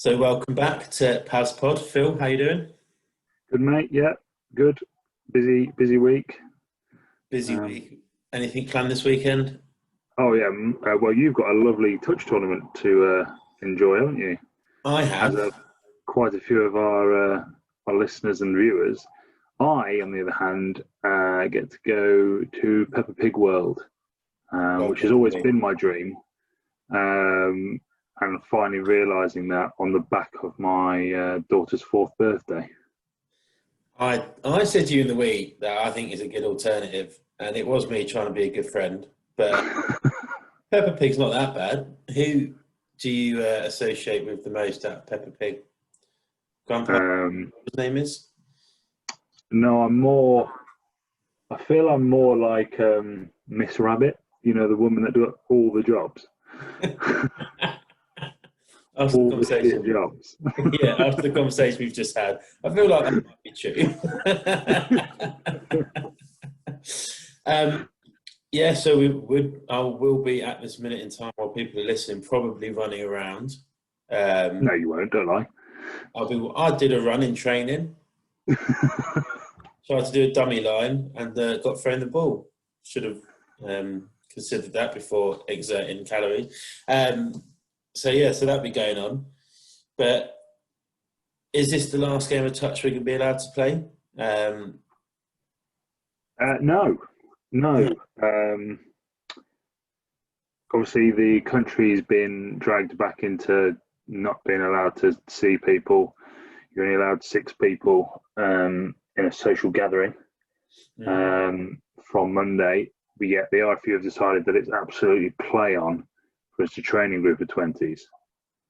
So welcome back to Paz Pod. Phil, how you doing? Good, mate. Yeah, good. Busy week. Busy Um, week. Anything planned this weekend? oh yeah. Well, you've got a lovely touch tournament to enjoy, haven't you? I As have. have quite a few of our listeners and viewers. I, on the other hand, get to go to Peppa Pig World, Love which has Peppa always Pig. been my dream. Um, and finally realizing that on the back of my daughter's fourth birthday. I said to you in the week that I think is a good alternative, and it was me trying to be a good friend. But Peppa Pig's not that bad. Who do you associate with the most at Peppa Pig? Grandpa, um, his name is? no, I'm more. I feel I'm more like Miss Rabbit, the woman that does all the jobs, After the all the shit conversation, jobs. yeah, after the conversation we've just had, I feel like that might be true. um, Yeah, so I will be at this minute in time while people are listening, probably running around. No, you won't, don't lie. I did a run in training, tried to do a dummy line, and got thrown the ball. Should have considered that before exerting calories. So yeah, so that'll be going on. But is this the last game of touch we're going to be allowed to play? No, no. Obviously, the country's been dragged back into not being allowed to see people. You're only allowed six people in a social gathering Mm. from Monday. But yet the IFU have decided that it's absolutely play on for us to train in group of 20s,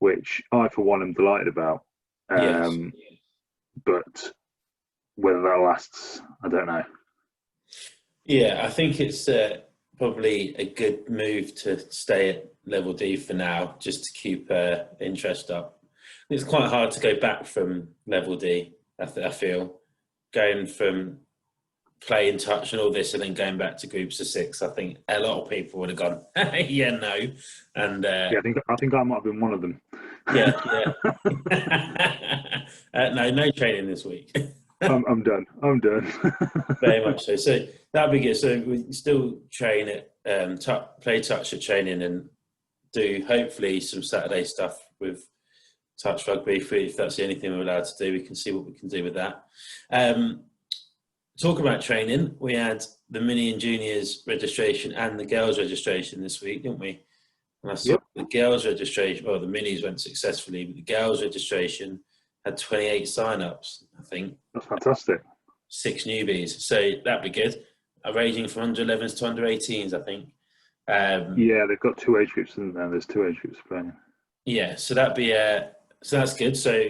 which I, for one, am delighted about. Yes. Um, but whether that lasts, I don't know. Yeah, I think it's probably a good move to stay at level D for now, just to keep interest up. It's quite hard to go back from level D. I feel going from playing touch and all this, and then going back to groups of six. I think a lot of people would have gone, yeah, no, and Yeah, I think I might have been one of them. yeah, yeah. No training this week. I'm done. I'm done. Very much so. So that'd be good. So we still train at play touch at training and do hopefully some Saturday stuff with touch rugby. If that's the only thing we're allowed to do, we can see what we can do with that. Talk about training. We had the mini and juniors registration and the girls registration this week, didn't we? And I saw Yep, the girls registration. Well, the minis went successfully, but the girls registration had 28 sign-ups. I think that's fantastic. six newbies. So that'd be good. Ranging from under 11s to under 18s, I think. Um, Yeah, they've got two age groups, isn't there? There's two age groups playing. yeah, so that'd be so that's good. So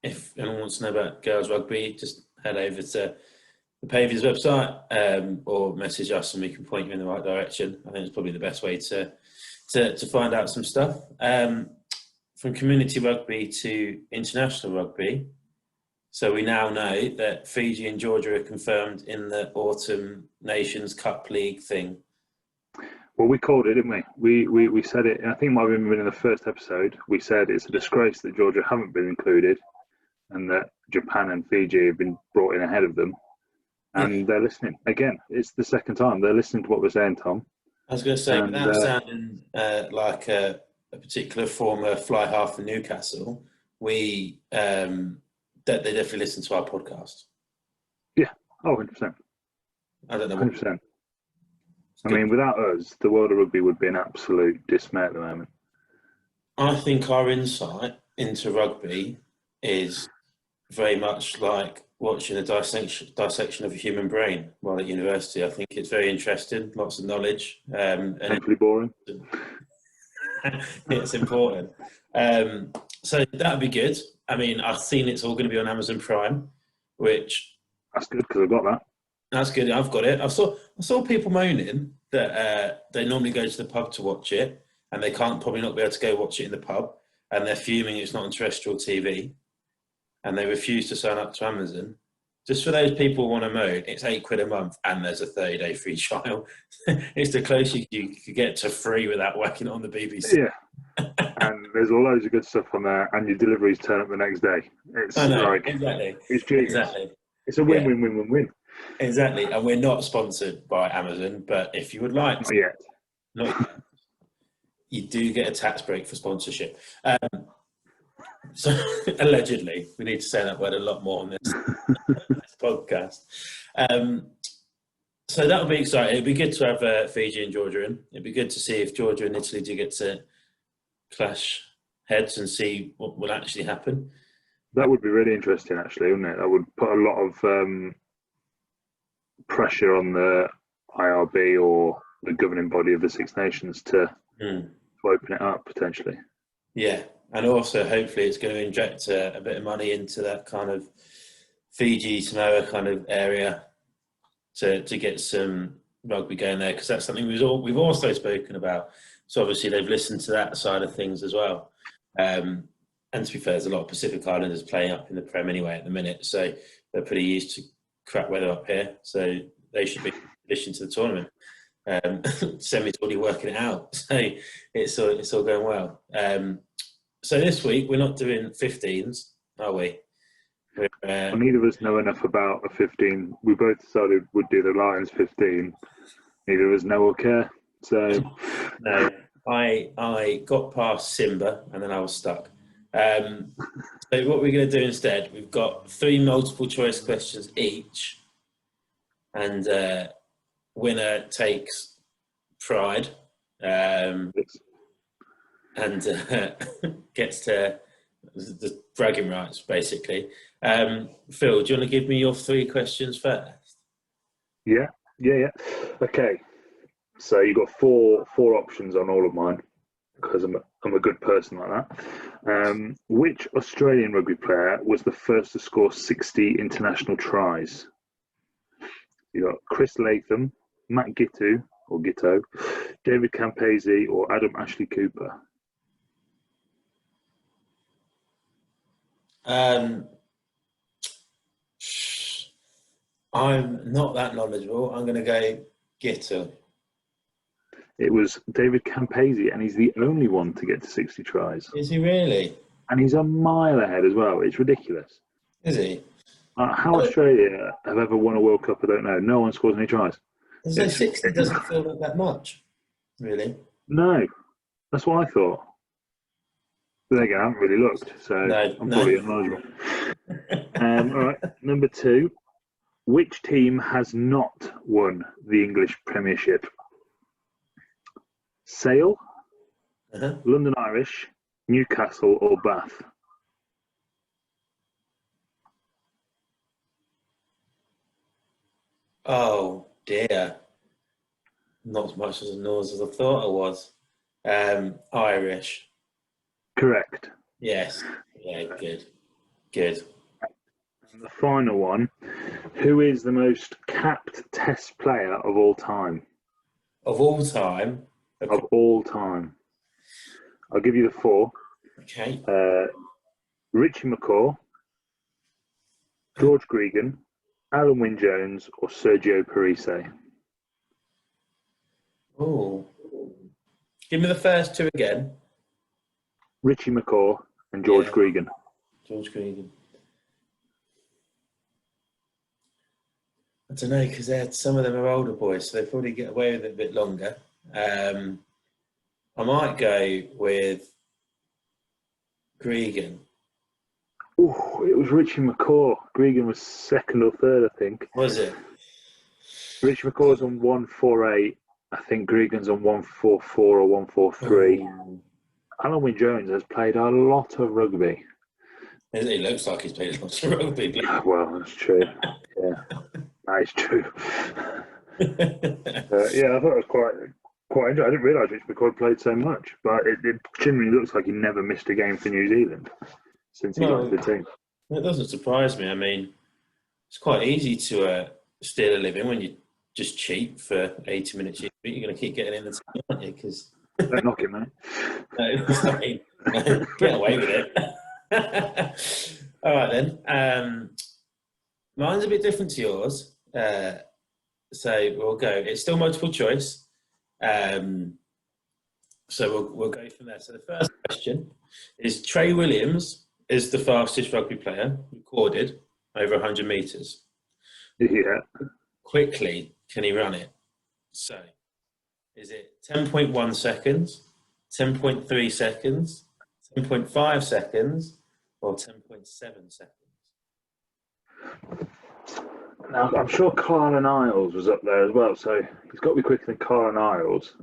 if anyone wants to know about girls rugby, just head over to the Paviors website or message us and we can point you in the right direction. I think it's probably the best way to find out some stuff. From community rugby to international rugby. So we now know that Fiji and Georgia are confirmed in the Autumn Nations Cup League thing. Well, we called it, didn't we? We said it. I think it might have been in the first episode. We said it's a disgrace that Georgia haven't been included, and that Japan and Fiji have been brought in ahead of them. Yeah, And they're listening again. It's the second time they're listening to what we're saying, Tom. I was going to say, And without sounding like a particular former fly half for Newcastle, we that they definitely listen to our podcast. yeah, oh, 100%, I don't know what 100%. it's I good. mean, without us, the world of rugby would be an absolute dismay at the moment. I think our insight into rugby is very much like watching a dissection of a human brain while at university. I think it's very interesting, lots of knowledge, and Painfully boring. it's important. So that'd be good. I mean, I've seen it's all going to be on Amazon Prime, which That's good because I've got that. that's good. I've got it. I saw people moaning that they normally go to the pub to watch it, and they can't probably not be able to go watch it in the pub, and they're fuming it's not on terrestrial TV, and they refuse to sign up to Amazon. Just for those people who want to moan, it's £8 a month, and there's a 30-day free trial. It's the closest you could get to free without whacking it on the BBC. Yeah, and there's loads of good stuff on there, and your deliveries turn up the next day. It's I know, like exactly. it's genius. Exactly. It's a win-win-win-win-win. Exactly. And we're not sponsored by Amazon, but if you would like Not yet. not yet, you do get a tax break for sponsorship. So allegedly, we need to say that word a lot more on this podcast. So that'll be exciting. It'd be good to have Fiji and Georgia in. It'd be good to see if Georgia and Italy do get to clash heads and see what will actually happen. That would be really interesting, actually, wouldn't it? That would put a lot of pressure on the IRB or the governing body of the Six Nations to open it up, potentially. Yeah, and also hopefully it's going to inject a bit of money into that kind of Fiji, Samoa kind of area to get some rugby going there, because that's something we've also spoken about. So obviously they've listened to that side of things as well. And to be fair, there's a lot of Pacific Islanders playing up in the Prem anyway at the minute, so they're pretty used to crap weather up here. So they should be in addition to the tournament. Semi's already working it out, so it's all going well. So this week we're not doing 15s, are we? Well, neither of us know enough about a 15. We both decided we'd do the Lions 15. Neither of us know or care. So no, I got past Simba and then I was stuck. So what we're going to do instead, we've got 3 multiple choice questions each, and winner takes pride, and gets to the bragging rights, basically. Phil, do you want to give me your 3 questions first? Yeah. Okay. So you've got four options on all of mine, because I'm a good person like that. Which Australian rugby player was the first to score 60 international tries? You got Chris Latham, Matt Gitto, David Campese, or Adam Ashley Cooper. I'm not that knowledgeable. I'm going to go Gitto. It was David Campese, and he's the only one to get to 60 tries. Is he really? And he's a mile ahead as well. It's ridiculous. Is he? How Australia have ever won a World Cup, I don't know. No one scores any tries. So 60 doesn't feel like that much, really. No, that's what I thought. But then again, I haven't really looked, so I'm probably unknowledgeable. All right, number 2. Which team has not won the English Premiership? Sale, London Irish, Newcastle, or Bath? Oh dear, not as much as a nose as I thought I was. Irish. Correct. Yes. Yeah, good. And the final one, who is the most capped Test player of all time? Of all time? Of all time. I'll give you the 4. Okay. Richie McCaw, George Gregan, Alan Wynne-Jones, or Sergio Parise? Oh. Give me the first 2 again. Richie McCaw and George Gregan. George Gregan. I don't know, because some of them are older boys, so they probably get away with it a bit longer. I might go with Gregan. Oh, it was Richie McCaw. Gregan was 2nd or 3rd, I think. Was it? Richie McCaw's on 148. I think Gregan's on 144 or 143. Alan Wynne-Jones has played a lot of rugby. It looks like he's played a lot of rugby. Well, that's true. Yeah, that is true. I thought it was quite interesting. I didn't realise Richie McCaw played so much, but it genuinely looks like he never missed a game for New Zealand since he got to the team. That doesn't surprise me. I mean, it's quite easy to steal a living when you just cheat for 80 minutes. You're going to keep getting in the team, aren't you? Because don't knock it, mate. No, get away with it. All right then. Mine's a bit different to yours, so we'll go. It's still multiple choice. So we'll go from there. So the first question is: Trey Williams is the fastest rugby player recorded over 100 metres. Yeah. Quickly, can he run it? So, is it 10.1 seconds, 10.3 seconds, 10.5 seconds, or 10.7 seconds? Now, I'm sure Carlin Isles was up there as well, so he's got to be quicker than Carlin Isles.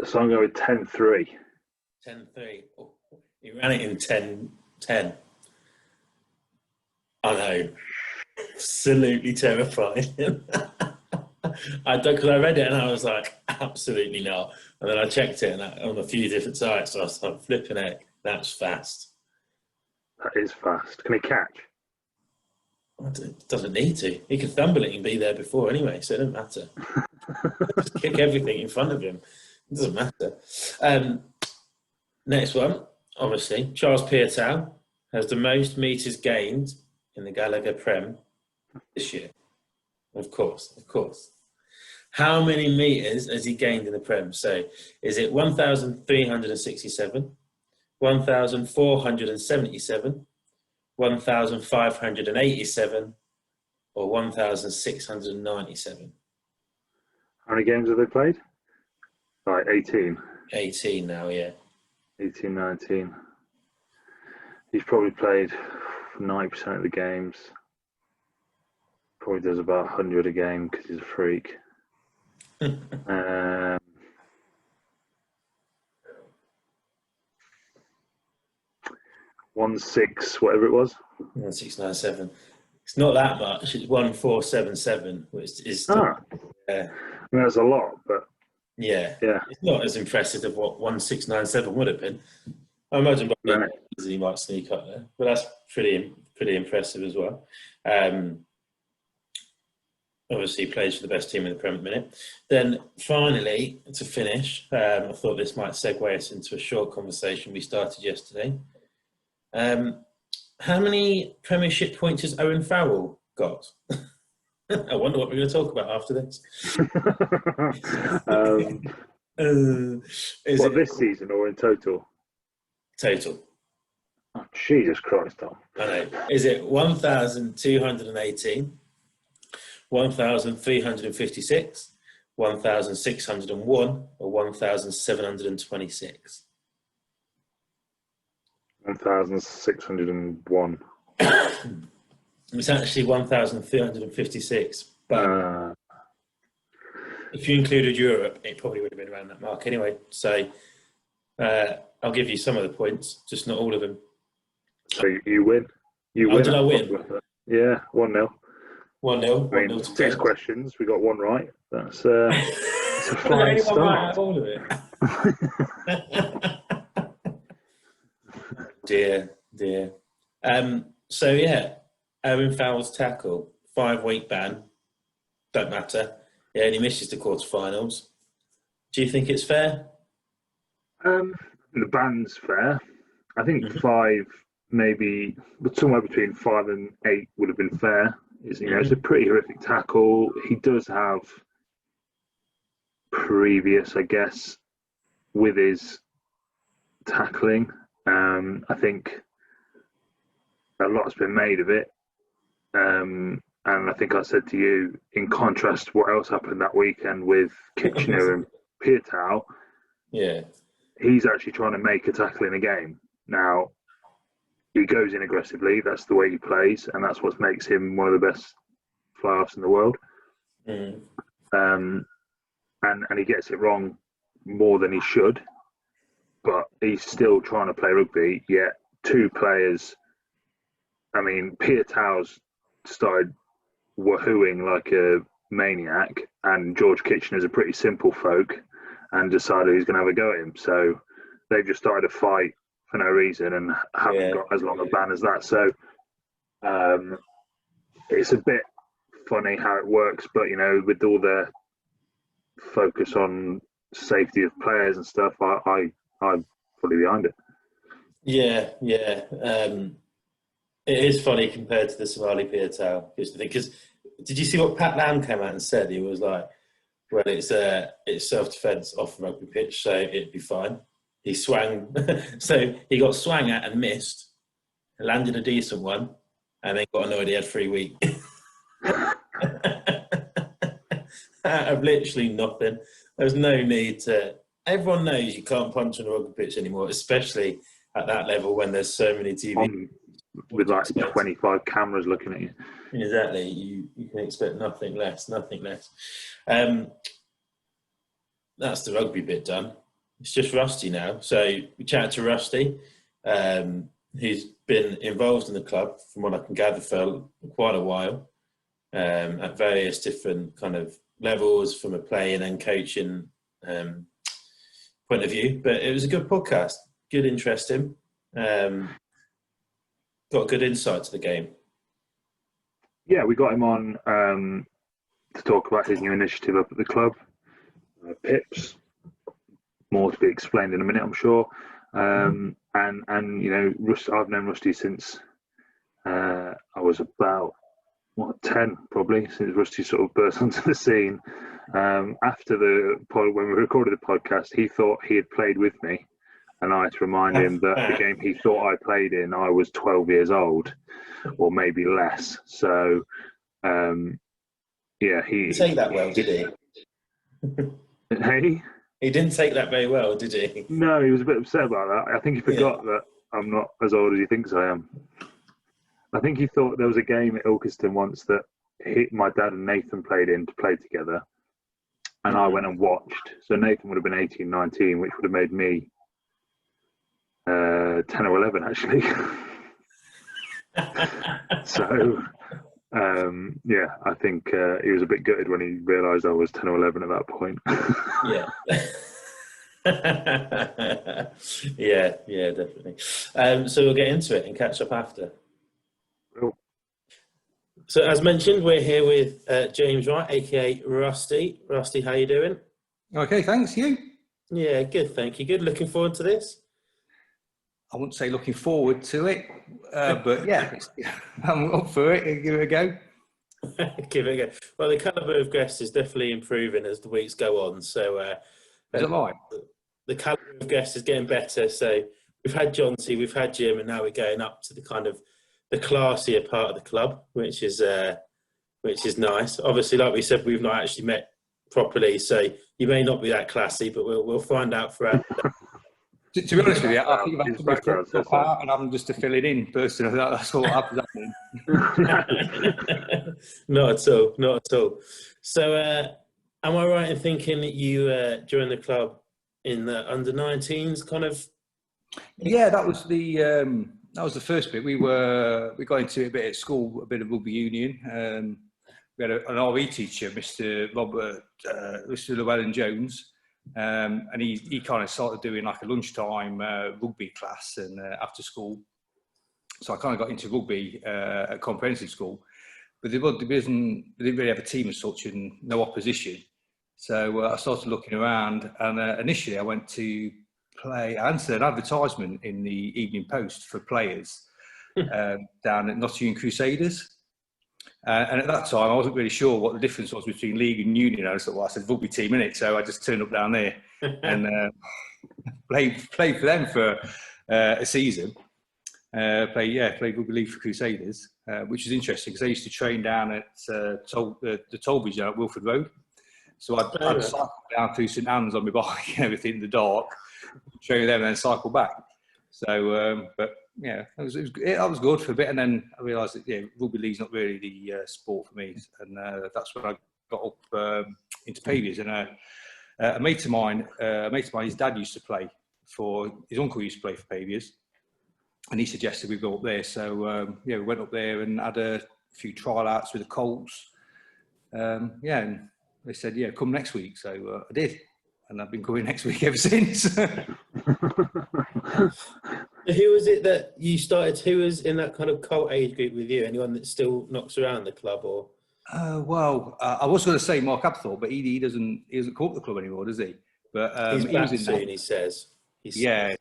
So I'm going with 10.3. 10.3. Oh, he ran it in 10.10. I know. Absolutely terrifying. Because I read it and I was like, absolutely not. And then I checked it on a few different sites, so I was like, flipping it. That's fast. That is fast. Can he catch? It doesn't need to. He could thumble it and be there before anyway, so it doesn't matter. Just kick everything in front of him. It doesn't matter. Next one, obviously, Charles Piatow has the most metres gained in the Gallagher Prem this year. Of course. How many metres has he gained in the Prem? So, is it 1,367, 1,477, 1,587, or 1,697? How many games have they played? Like 18. 18 now, yeah. 18, 19. He's probably played 90% of the games. Probably does about 100 a game because he's a freak. 16, whatever it was. 1697. It's not that much. It's 1477, which is still, I mean, that's a lot, but yeah, it's not as impressive as what 1697 would have been. I imagine he might sneak up there, but that's pretty impressive as well. Obviously, he plays for the best team in the Premier minute. Then, finally, to finish, I thought this might segue us into a short conversation we started yesterday. How many Premiership points has Owen Farrell got? I wonder what we're going to talk about after this. This season or in total? Total. Oh, Jesus Christ, Tom. I know. Is it 1,218, 1,356, 1,601, or 1,726? 1,601. It's actually 1,356, but if you included Europe, it probably would have been around that mark anyway. So I'll give you some of the points, just not all of them. So you win. You win. Did I win? Yeah, 1-0. 1-0. I mean, 6 questions. We got 1 right. That's a fine start. All of it. Dear. So yeah, Owen Farrell's tackle, 5-week ban. Don't matter. He only misses the quarterfinals. Do you think it's fair? The ban's fair. I think 5, maybe, but somewhere between 5 and 8 would have been fair. It's a pretty horrific tackle. He does have previous, I guess, with his tackling. I think a lot's been made of it. And I think I said to you, in contrast to what else happened that weekend with Kitchener and Piatow, he's actually trying to make a tackle in a game. Now, he goes in aggressively. That's the way he plays, and that's what makes him one of the best fly-offs in the world. And he gets it wrong more than he should, but he's still trying to play rugby, yet 2 players... I mean, Piatow's started wahooing like a maniac, and George Kitchener's a pretty simple folk and decided he's going to have a go at him. So they've just started a fight for no reason and haven't got as long a ban as that. So it's a bit funny how it works, but, with all the focus on safety of players and stuff, I'm fully behind it. Yeah. It is funny compared to the Somali Piatow, because did you see what Pat Lam came out and said? He was like, Well, it's self-defence off the rugby pitch, so it'd be fine. He swang, so he got swang at and missed, landed a decent one, and then got annoyed he had 3 weeks. Out of literally nothing. There's no need to. Everyone knows you can't punch on a rugby pitch anymore, especially at that level when there's so many TV. With like 25 cameras looking at you. Exactly. You can expect nothing less. That's the rugby bit done. It's just Rusty now. So we chatted to Rusty, who's been involved in the club, from what I can gather, for quite a while, at various different kind of levels from a playing and coaching point of view. But it was a good podcast, good, interesting. Got good insight to the game. Yeah, we got him on to talk about his new initiative up at the club, Pips. More to be explained in a minute, I'm sure. And you know, I've known Rusty since I was about 10 probably, since Rusty sort of burst onto the scene. After when we recorded the podcast, he thought he had played with me. And I had to remind him that the game he thought I played in, I was 12 years old, or maybe less. So, yeah, he didn't take that well, did he? Hey, he didn't take that very well, did he? No, he was a bit upset about that. I think he forgot that I'm not as old as he thinks I am. I think he thought there was a game at Ilkeston once that my dad and Nathan played together, and I went and watched. So Nathan would have been 18, 19, which would have made me 10 or 11 actually. So yeah, I think he was a bit gutted when he realised I was 10 or 11 at that point. Yeah. yeah, definitely. So we'll get into it and catch up after. Cool. So as mentioned, we're here with James Wright, aka Rusty. Rusty, how you doing? Okay, thanks. You? Yeah, good, thank you. Good. Looking forward to this? I wouldn't say looking forward to it, but yeah, I'm up for it. Give it a go. Give it a go. Well, the calibre of guests is definitely improving as the weeks go on. So Is that right? The calibre of guests is getting better. So we've had John T, we've had Jim, and now we're going up to the kind of the classier part of the club, which is nice. Obviously, like we said, we've not actually met properly, so you may not be that classy, but we'll find out throughout. To be honest with you, I think that's a part, and I'm just to fill it in personally. That's all happens. Not at all. So, am I right in thinking that you joined the club in the under-19s, kind of? Yeah, that was the first bit. We got into it a bit at school, a bit of rugby union. We had an RE teacher, Mr. Llewellyn Jones. And he kind of started doing like a lunchtime rugby class and after school. So I kind of got into rugby at comprehensive school, but they didn't really have a team as such and no opposition. So I started looking around, and initially I went to play. I answered an advertisement in the Evening Post for players down at Nottingham Crusaders. And at that time, I wasn't really sure what the difference was between league and union. I said rugby team, innit? So I just turned up down there and played for them for a season. Played rugby league for Crusaders, which was interesting because I used to train down at the Tollbridge at Wilford Road. So I'd cycle down through St Anne's on my bike and everything in the dark, train with them and then cycle back. So, but yeah, that was good for a bit, and then I realised that rugby league's not really the sport for me, and that's when I got up into Paviors. And a mate of mine, his dad used to play his uncle used to play for Paviors, and he suggested we go up there. So we went up there and had a few trial outs with the Colts. And they said, come next week. So I did, and I've been coming next week ever since. Who was it that you started? Who was in that kind of cult age group with you? Anyone that still knocks around the club, or? I was going to say Mark Abthorpe, but he doesn't call up the club anymore, does he? But he's back soon. He says. Yeah.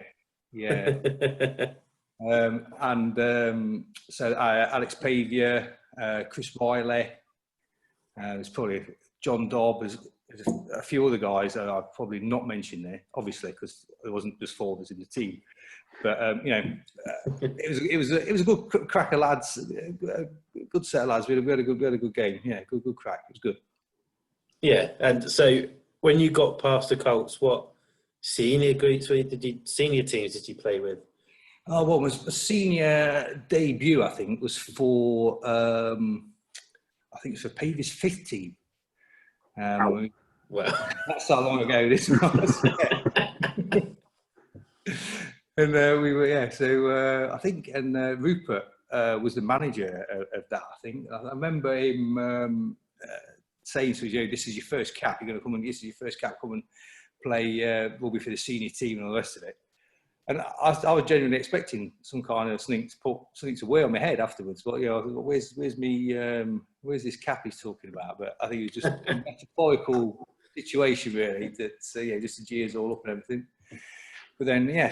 So Alex Pavior, Chris Wiley, there's probably John Dobb there's a few other guys that I've probably not mentioned there, obviously, because there wasn't just 4 of us in the team. But it was a good crack of lads, a good set of lads. We had a good game. Yeah, good crack. It was good. Yeah, and so when you got past the Colts, what senior groups senior teams did you play with? Oh, what was a senior debut? I think was for I think it's for Paviors' 5th team. Well, that's how long ago this was. And we were So I think Rupert was the manager of that. I think I remember him saying to us, "This is your first cap. You're going to come and this is your first cap. Come and play rugby for the senior team and all the rest of it." And I was genuinely expecting some kind of something to wear on my head afterwards. But where's this cap he's talking about? But I think it was just a metaphorical situation, really. That just the gears all up and everything. But then I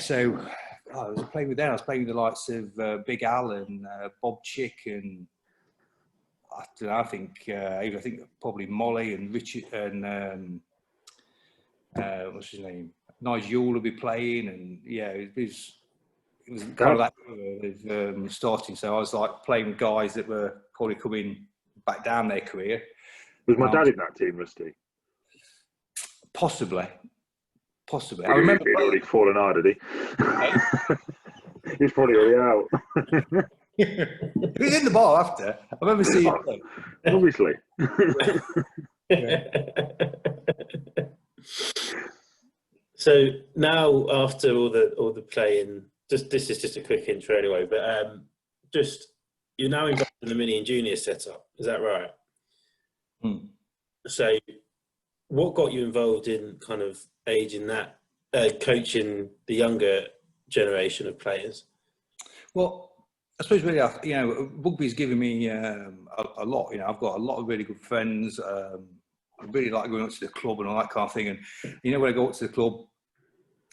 was playing with them. I was playing with the likes of Big Al and Bob Chick and I think probably Molly and Richard and what's his name? Nigel will be playing, and it was kind of that with starting. So I was like playing with guys that were probably coming back down their career. Was my dad in that team, Rusty? Possibly. I remember he'd already fallen hard, had he? He's probably already out. He was in the bar after. I remember seeing him. Obviously. So now, after all the playing, this is just a quick intro anyway. But you're now involved in the mini and junior setup. Is that right? So, what got you involved in kind of age in that, coaching the younger generation of players? Well, I suppose really, rugby's given me a lot. I've got a lot of really good friends. I really like going up to the club and all that kind of thing. And when I go up to the club,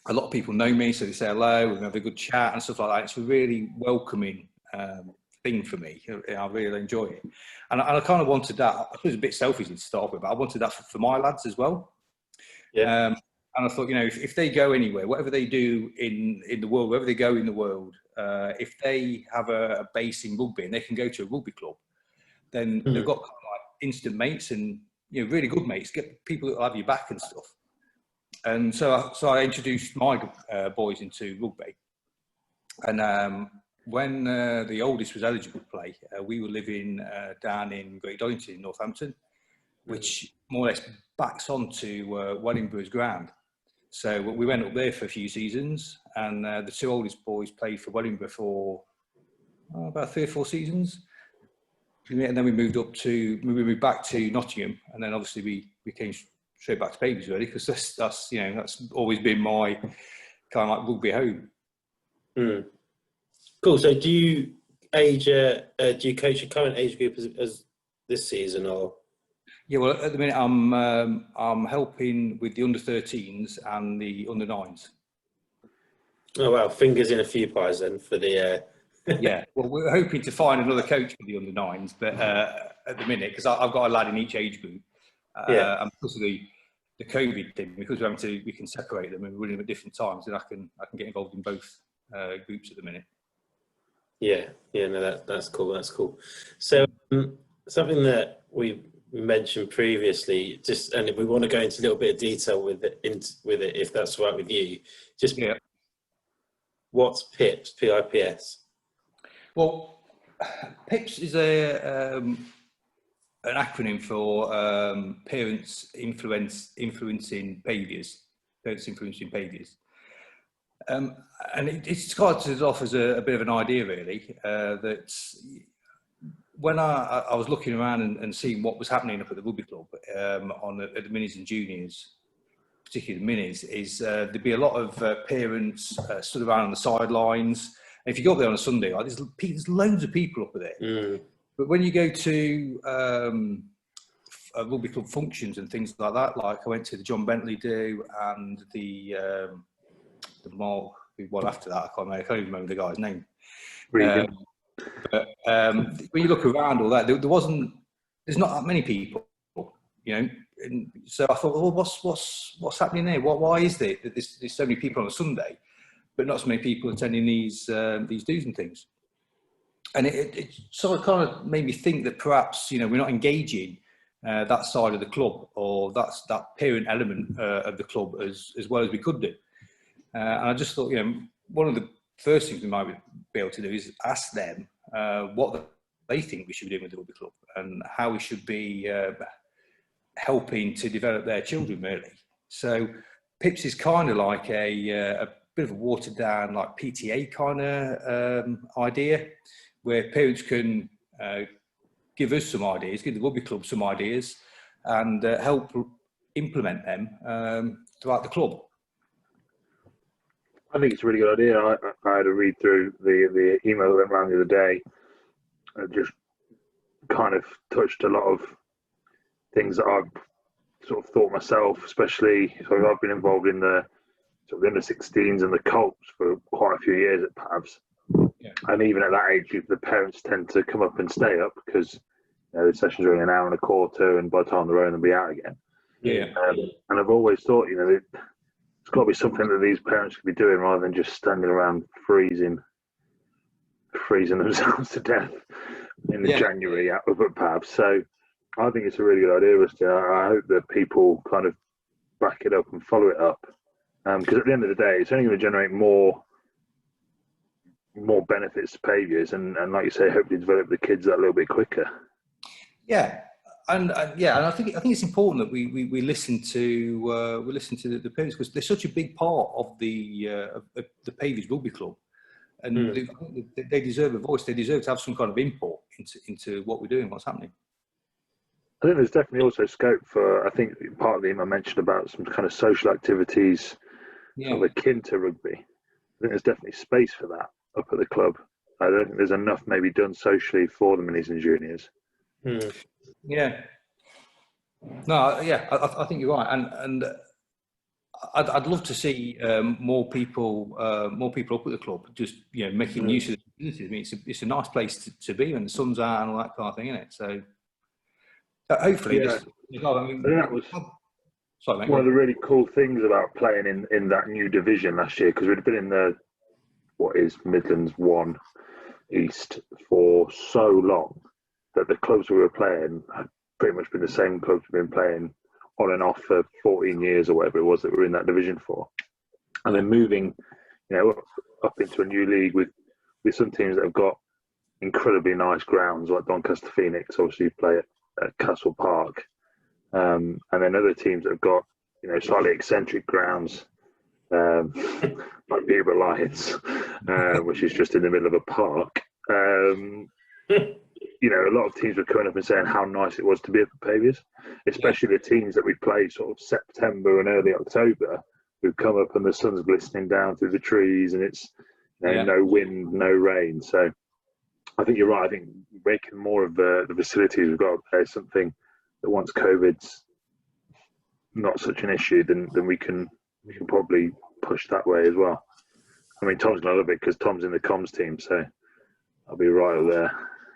a lot of people know me, so they say hello, we have a good chat and stuff like that. It's a really welcoming thing for me. I really enjoy it, and I kind of wanted that. I suppose it's a bit selfish to start with, but I wanted that for my lads as well. Yeah. And I thought, if they go anywhere, whatever they do in the world, wherever they go in the world, if they have a base in rugby and they can go to a rugby club, then they've got kind of like instant mates and really good mates, get people that will have your back and stuff. And so I introduced my boys into rugby. And when the oldest was eligible to play, we were living down in Great Donington in Northampton, which more or less backs onto Wellingborough's ground. So we went up there for a few seasons, and the 2 oldest boys played for Wellingborough for about 3 or 4 seasons. And then we moved back to Nottingham, and then obviously we came straight back to Paviors, really, because that's always been my kind of like rugby home. Cool. So do you coach your current age group as this season, or? Yeah, well, at the minute I'm helping with the under-13s and the under-9s. Oh wow, fingers in a few pies then for the. Yeah, well, we're hoping to find another coach for the under-9s, but at the minute, because I've got a lad in each age group, and because of the COVID thing, because we can separate them and we're running them at different times, then I can get involved in both groups at the minute. Yeah, no, that's cool. That's cool. So something that we mentioned previously, and if we want to go into a little bit of detail with it, if that's right with you, what's PIPS? PIPS. Well, PIPS is an acronym for Parents Influencing Paviors. Parents Influencing Paviors. And it started off as a bit of an idea, really, that when I was looking around and seeing what was happening up at the rugby club at the minis and juniors, particularly the minis, is there'd be a lot of parents stood around on the sidelines. And if you go up there on a Sunday, there's loads of people up there. But when you go to rugby club functions and things like that, like I went to the John Bentley do and the Mark, well, after that, I can't even remember the guy's name. But when you look around all that, there's not that many people, And so I thought, well, what's happening there? Why is it that there's so many people on a Sunday, but not so many people attending these do's and things? And it sort of kind of made me think that perhaps, we're not engaging that side of the club, or that parent element of the club as well as we could do. And I just thought, one of the first things we might be able to do is ask them what they think we should be doing with the rugby club, and how we should be helping to develop their children, really. So PIPS is kind of like a bit of a watered down, like PTA kind of idea, where parents can give us some ideas, give the rugby club some ideas, and help implement them throughout the club. I think it's a really good idea. I had a read through the email that went around the other day. It just kind of touched a lot of things that I've sort of thought myself, especially, so I've been involved in the sort of under 16s and the Colts for quite a few years at Pavs. Yeah. And even at that age, the parents tend to come up and stay up because the sessions are only an hour and a quarter, and by the time they're on, they'll be out again. Yeah. And I've always thought, it's got to be something that these parents could be doing rather than just standing around freezing themselves to death in January out of Pavs. So I think it's a really good idea, Rusty. I hope that people kind of back it up and follow it up, because at the end of the day, it's only going to generate more benefits to Paviors, and like you say, hopefully develop the kids that little bit quicker. Yeah, and I think it's important that we listen to the parents, because they're such a big part of the Paviors Rugby Club, and they deserve a voice. They deserve to have some kind of input into what we're doing, what's happening. I think there's definitely also scope for, I think part of the email mentioned about some kind of social activities sort of akin to rugby. I think there's definitely space for that up at the club. I don't think there's enough maybe done socially for the minis and juniors. Yeah. No, yeah, I think you're right, and I'd love to see more people up at the club, just making use of the community. I mean, it's a nice place to be when the sun's out and all that kind of thing, isn't it? So hopefully, I think that was sorry, mate, one of the really cool things about playing in that new division last year, because we'd been in the what is Midlands 1 East for so long that the clubs we were playing had pretty much been the same clubs we've been playing on and off for 14 years or whatever it was that we were in that division for. And then moving, up into a new league with some teams that have got incredibly nice grounds, like Doncaster Phoenix, obviously play at Castle Park. And then other teams that have got, slightly eccentric grounds, like Peterborough Lions, which is just in the middle of a park. A lot of teams were coming up and saying how nice it was to be up at Paviors, especially the teams that we played sort of September and early October. We've come up and the sun's glistening down through the trees, and it's no wind, no rain. So I think you're right. I think making more of the facilities we've got up there is something that once COVID's not such an issue, then we can probably push that way as well. I mean, Tom's going to love it because Tom's in the comms team, so I'll be right up there.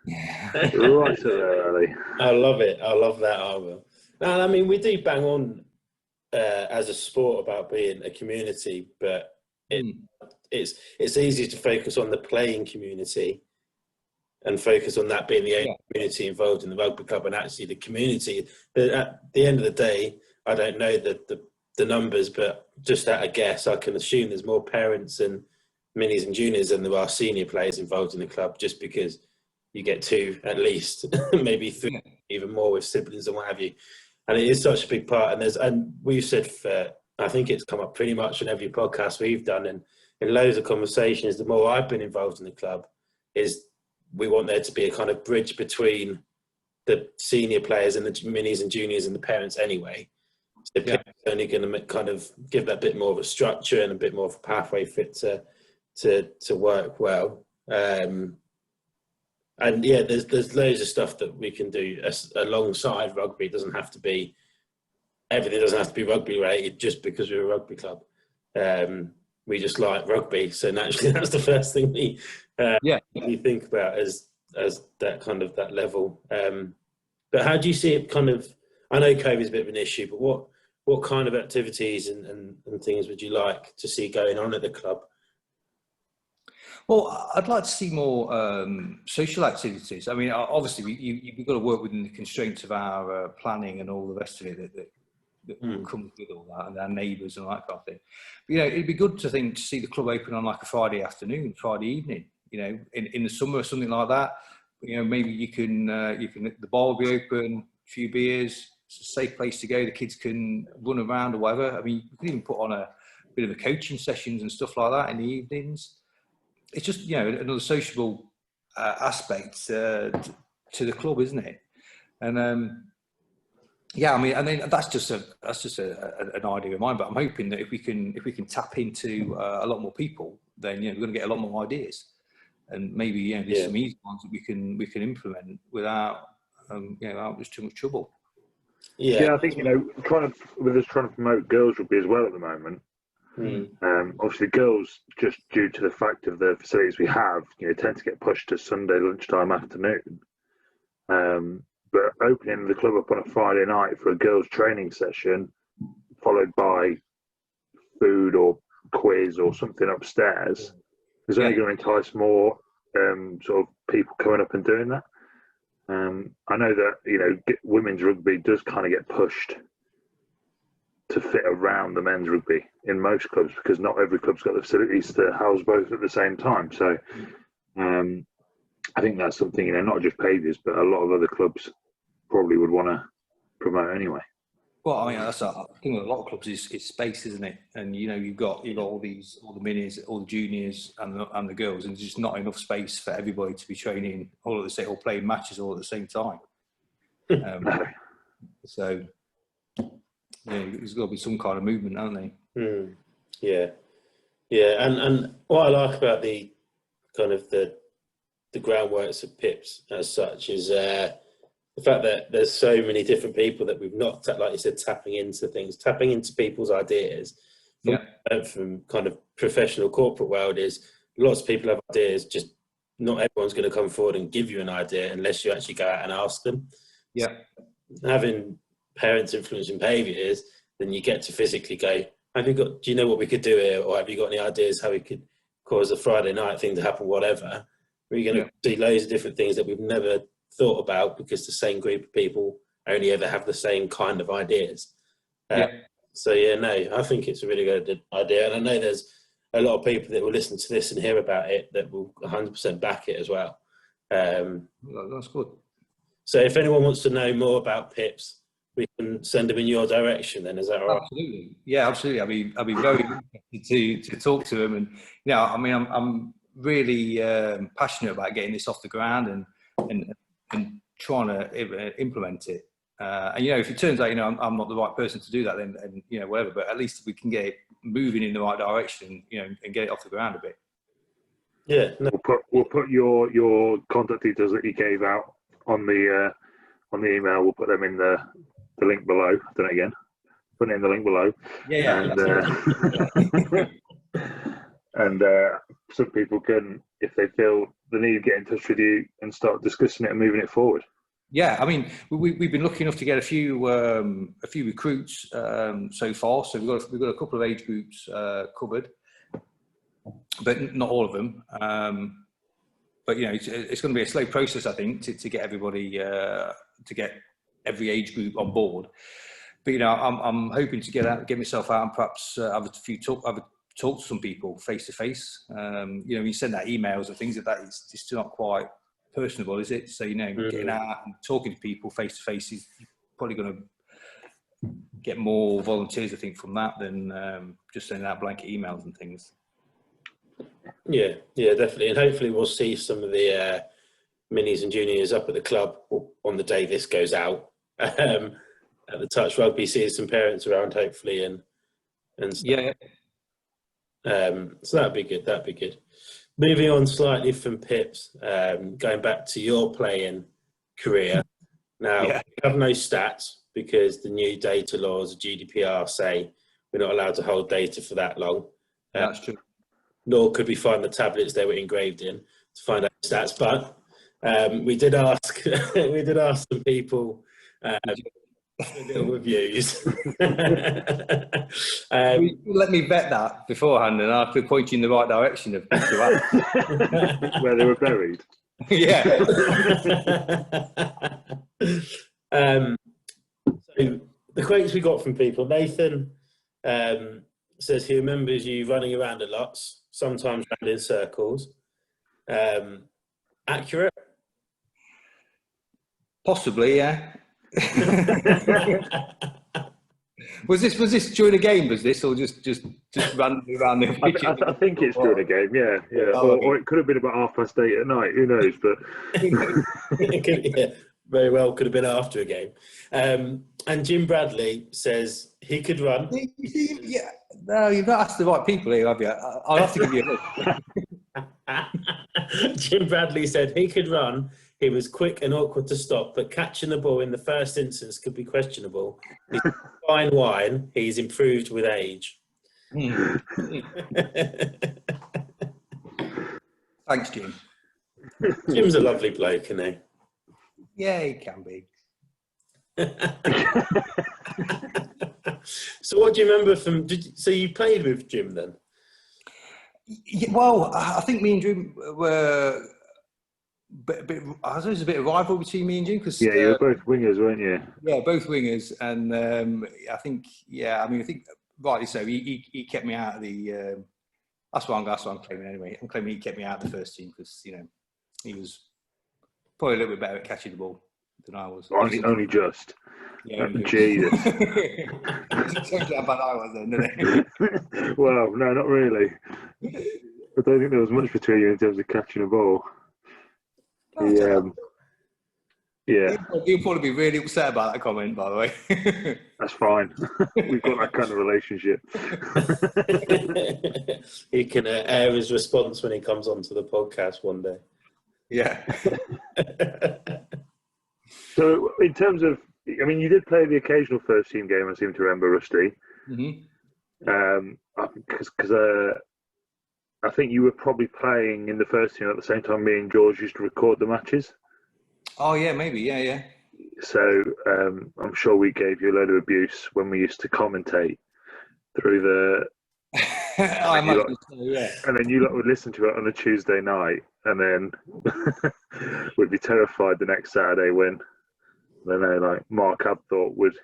Right up there, Ali. I love it. I love that, I will. And I mean, we do bang on as a sport about being a community, but it's easy to focus on the playing community and focus on that being the only community involved in the rugby club, and actually the community. At the end of the day, I don't know the numbers, but just at a guess, I can assume there's more parents and minis and juniors than there are senior players involved in the club, just because you get 2 at least, maybe 3, even more with siblings and what have you. And it is such a big part. And we've said I think it's come up pretty much on every podcast we've done, and in loads of conversations, the more I've been involved in the club, is we want there to be a kind of bridge between the senior players and the minis and juniors and the parents anyway. So parents are only going to kind of give that bit more of a structure and a bit more of a pathway for it to work well. And there's loads of stuff that we can do alongside rugby. Everything doesn't have to be rugby related just because we're a rugby club. We just like rugby, so naturally that's the first thing we think about as that kind of that level. But how do you see it kind of? I know COVID's a bit of an issue, but what kind of activities and things would you like to see going on at the club? Well, I'd like to see more social activities. I mean, obviously, you've got to work within the constraints of our planning and all the rest of it that comes with all that, and our neighbours and all that kind of thing. But, it'd be good to see the club open on like a Friday afternoon, Friday evening. In the summer or something like that. Maybe you can the bar will be open, a few beers. It's a safe place to go. The kids can run around or whatever. I mean, you can even put on a bit of a coaching sessions and stuff like that in the evenings. It's just another sociable aspect to the club, isn't it? And I mean, and then that's just an idea of mine. But I'm hoping that if we can tap into a lot more people, then we're going to get a lot more ideas, and maybe there's some easy ones that we can implement without without just too much trouble. Yeah, I think trying to promote girls rugby as well at the moment. Obviously, girls, just due to the fact of the facilities we have, tend to get pushed to Sunday lunchtime, afternoon. But opening the club up on a Friday night for a girls' training session, followed by food or quiz or something upstairs, is only going to entice more sort of people coming up and doing that. I know that women's rugby does kind of get pushed to fit around the men's rugby in most clubs, because not every club's got the facilities to house both at the same time. So I think that's something not just Paviors, but a lot of other clubs probably would want to promote anyway. Well, I mean, that's I think with a lot of clubs is space, isn't it? And you've got all the minis, all the juniors, and the girls, and there's just not enough space for everybody to be training all at the same, or playing matches all at the same time. So there's got to be some kind of movement, hasn't there? Yeah, and what I like about the kind of the groundworks of Pips as such is the fact that there's so many different people that we've not, like you said, tapping into people's ideas. From kind of professional corporate world is lots of people have ideas, just not everyone's going to come forward and give you an idea unless you actually go out and ask them. Yeah. So having parents influencing Paviors, then you get to physically go, do you know what we could do here? Or have you got any ideas how we could cause a Friday night thing to happen, whatever? We're going to see loads of different things that we've never thought about, because the same group of people only ever have the same kind of ideas. So I think it's a really good idea, and I know there's a lot of people that will listen to this and hear about it that will 100% back it as well. That's good. So if anyone wants to know more about Pips, we can send them in your direction then, is that all right? Absolutely. Yeah, absolutely. I'd be very interested to talk to them, and I mean, I'm really passionate about getting this off the ground and trying to implement it. And if it turns out I'm not the right person to do that, then whatever. But at least we can get it moving in the right direction, and get it off the ground a bit. Yeah. No. We'll put your contact details that you gave out on the email. We'll put them in the link below. I've done it again. Put it in the link below. And some people can, if they feel the need, get in touch with you and start discussing it and moving it forward. Yeah, I mean, we've been lucky enough to get a few recruits so far. So we've got a couple of age groups covered, but not all of them. But it's going to be a slow process, I think, to get everybody to get every age group on board. But I'm hoping to get myself out and perhaps have a talk to some people face to face. You send out emails and things like that. It's just not quite personable, is it? So getting out and talking to people face to face is probably going to get more volunteers, I think, from that than just sending out blanket emails and things. Yeah, definitely, and hopefully we'll see some of the minis and juniors up at the club on the day this goes out. At the Touch Rugby, seeing some parents around, hopefully, and stuff. Yeah. So that'd be good. Moving on slightly from Pips, going back to your playing career. Now, we have no stats because the new data laws, GDPR, say we're not allowed to hold data for that long. That's true. Nor could we find the tablets they were engraved in to find out stats. But we did ask some people little reviews. You let me vet that beforehand, and I could point you in the right direction of Where they were buried. Yeah. So the quotes we got from people, Nathan says he remembers you running around a lot, sometimes round in circles. Accurate? Possibly, yeah. Was this during a game? Was this, or just randomly around the pitch? I think it's during a game, yeah. Oh, Or it could have been about 8:30 at night. Who knows? But Yeah, very well could have been after a game. And Jim Bradley says he could run. Yeah. No, you've not asked the right people here, have you? I'll have to give you a look. Jim Bradley said he could run. He was quick and awkward to stop, but catching the ball in the first instance could be questionable. He's fine wine. He's improved with age. Thanks, Jim. Jim's a lovely bloke, isn't he? Yeah, he can be. So what do you remember from... So you played with Jim then? Yeah, well, I think me and Jim were... I suppose there's a bit of rivalry between me and Jim. Cause, yeah, you were both wingers, weren't you? Yeah, both wingers. And I think rightly so. He kept me out of the... That's what I'm claiming anyway. I'm claiming he kept me out of the first team because, he was probably a little bit better at catching the ball than I was. Only just. Yeah, Jesus. Exactly how bad I was then, didn't it? Well, no, not really. I don't think there was much between you in terms of catching a ball. Yeah. He'll probably be really upset about that comment, by the way. That's fine. We've got that kind of relationship. He can air his response when he comes onto the podcast one day. Yeah. So, in terms of, you did play the occasional first team game, I seem to remember, Rusty. Mm-hmm. Because I think you were probably playing in the first team at the same time me and George used to record the matches. Oh, yeah, maybe. Yeah. So I'm sure we gave you a load of abuse when we used to commentate through the... I imagine so, yeah. And then you would listen to it on a Tuesday night and then would be terrified the next Saturday when, Mark Abthorpe would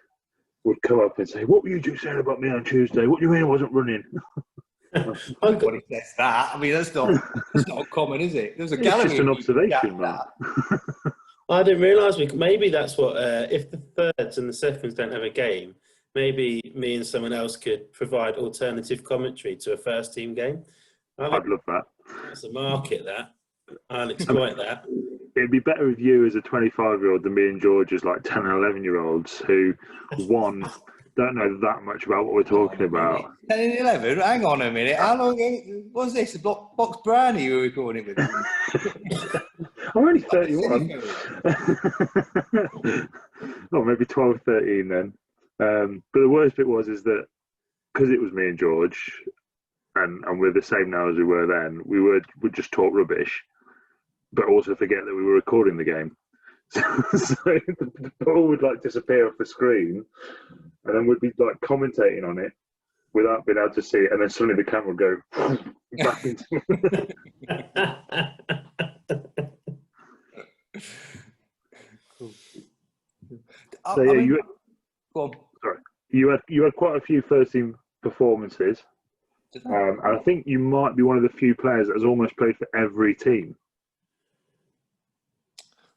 come up and say, "What were you just saying about me on Tuesday? What do you mean I wasn't running?" Nobody says that. That's not common, is it? There's a gallery. It's just an observation, man. I didn't realise. Maybe that's what. If the thirds and the seconds don't have a game, maybe me and someone else could provide alternative commentary to a first team game. I'd love that. That's a market that. I'll exploit that. It'd be better with you as a 25-year-old than me and George as 10 and 11-year-olds who, one, don't know that much about what we're talking about. 10 and 11? Hang on a minute. How long was this? Box Brownie you were recording with? I'm only 31. Oh, maybe 12, 13 then. But the worst bit is that because it was me and George, and we're the same now as we were then, we would just talk rubbish, but also forget that we were recording the game. So the ball would disappear off the screen, and then we'd be commentating on it without being able to see it, and then suddenly the camera would go back into. So yeah, you had quite a few first team performances, and I think you might be one of the few players that has almost played for every team.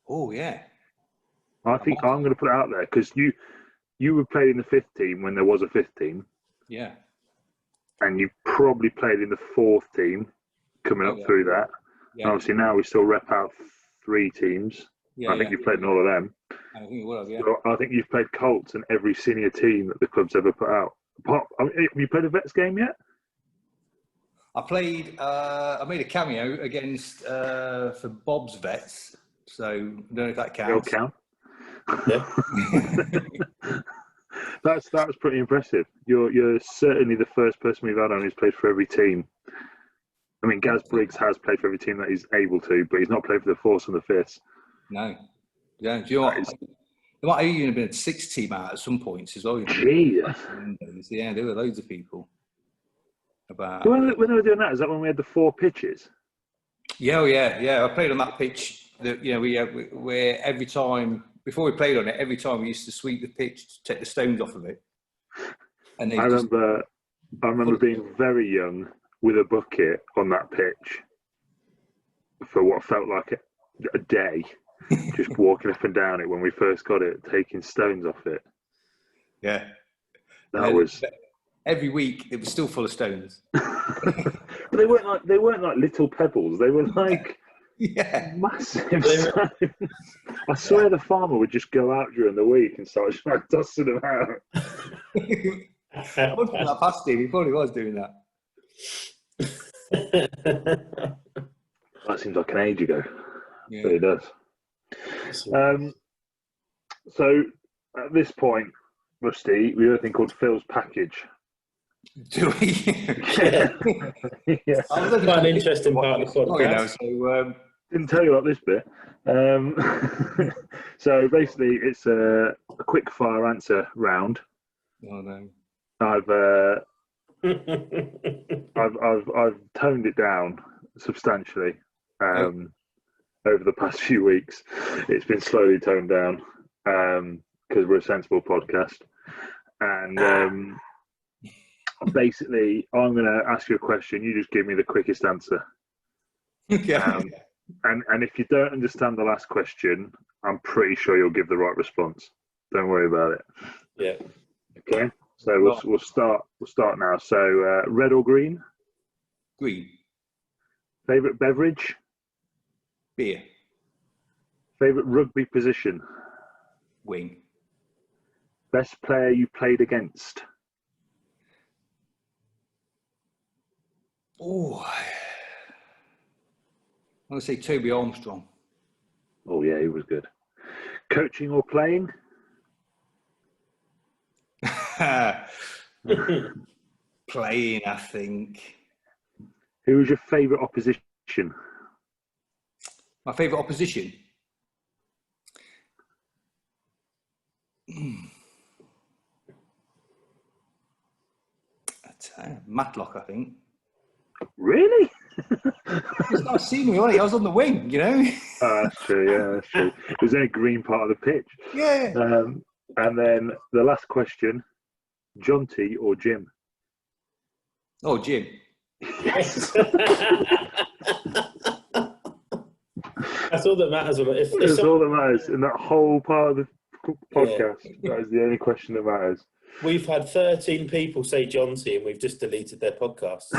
Oh yeah, I think I'm going to put it out there because you were played in the fifth team when there was a fifth team. Yeah, and you probably played in the fourth team coming up through that. Yeah. And obviously now we still rep out 3 teams. Yeah, I think you've played in all of them. I think you will, yeah. So I think you've played Colts in every senior team that the club's ever put out. Have you played a Vets game yet? I played. I made a cameo against for Bob's Vets. So I don't know if that counts. It'll count. Yeah. That's pretty impressive. You're certainly the first person we've had on who's played for every team. I mean, Gaz Briggs has played for every team that he's able to, but he's not played for the Force and the Fifths. No. Yeah. Do you know what? There might have even been a 6 team out at some points as well. Jesus. Yeah, there were loads of people. When they were doing that, is that when we had the 4 pitches? Yeah, I played on that pitch. Where every time before we played on it, every time we used to sweep the pitch to take the stones off of it. And I remember being very young with a bucket on that pitch for what felt like a day, just walking up and down it when we first got it, taking stones off it. Yeah, that was. Every week it was still full of stones. But they weren't like little pebbles. They were like massive. I swear the farmer would just go out during the week and start just like dusting them out. I wouldn't put that past him. He probably was doing that. That seems like an age ago. Yeah. But it does. So at this point, Rusty, we have a thing called Phil's package. Do we? Yeah. Quite an interesting part of the podcast. Didn't tell you about this bit. So basically, it's a quick fire answer round. Oh no! I've toned it down substantially over the past few weeks. It's been slowly toned down because we're a sensible podcast, and basically, I'm going to ask you a question. You just give me the quickest answer. Okay. And if you don't understand the last question, I'm pretty sure you'll give the right response. Don't worry about it. Yeah. Okay. So we'll start. We'll start now. So red or green? Green. Favorite beverage? Beer. Favorite rugby position? Wing. Best player you played against? Oh, I'm going to say Toby Armstrong. Oh yeah, he was good. Coaching or playing? Playing, I think. Who was your favourite opposition? My favourite opposition? Matlock, I think. Really? It's not seen me, I was on the wing, you know. That's true. Yeah, that's true. It was in a green part of the pitch. Yeah. And then the last question: Jonty or Jim? Oh, Jim. Yes. That's all that matters. That's all that matters in that whole part of the podcast. Yeah. That is the only question that matters. We've had 13 people say Jonty and we've just deleted their podcasts.